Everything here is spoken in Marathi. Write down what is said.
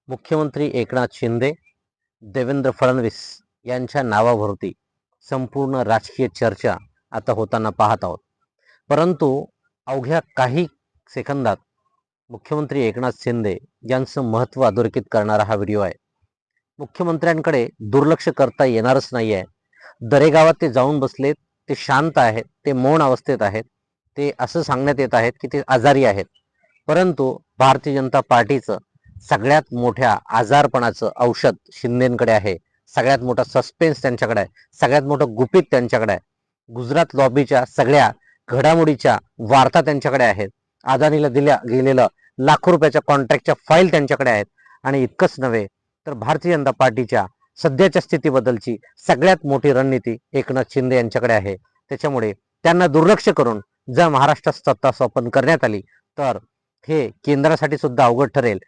मुख्यमंत्री एकनाथ शिंदे, देवेंद्र फडणवीस यांच्या नावाभोवती संपूर्ण राजकीय चर्चा आता होताना पाहत आहोत. परंतु अवघ्या काही सेकंदात मुख्यमंत्री एकनाथ शिंदे यांचं महत्त्व अधोरेखित करणारा हा व्हिडिओ आहे. मुख्यमंत्र्यांकडे दुर्लक्ष करता येणारच नाही आहे. दरेगावात ते जाऊन बसलेत, ते शांत आहेत, ते मौन अवस्थेत आहेत. ते असं सांगण्यात येत आहेत की ते आजारी आहेत. परंतु भारतीय जनता पार्टीचं सगळ्यात मोठ्या आजारपणाचं औषध शिंदेंकडे आहे. सगळ्यात मोठा सस्पेन्स त्यांच्याकडे आहे. सगळ्यात मोठं गुपित त्यांच्याकडे आहे. गुजरात लॉबीच्या सगळ्या घडामोडीच्या वार्ता त्यांच्याकडे आहेत. अदानीला दिल्या गेलेलं लाखो रुपयाच्या कॉन्ट्रॅक्टच्या फाईल त्यांच्याकडे आहेत. आणि इतकंच नव्हे तर भारतीय जनता पार्टीच्या सध्याच्या स्थितीबद्दलची सगळ्यात मोठी रणनीती एकनाथ शिंदे यांच्याकडे आहे. त्याच्यामुळे त्यांना दुर्लक्ष करून जर महाराष्ट्रात सत्ता स्थापन करण्यात आली तर हे केंद्रासाठी सुद्धा अवघड ठरेल.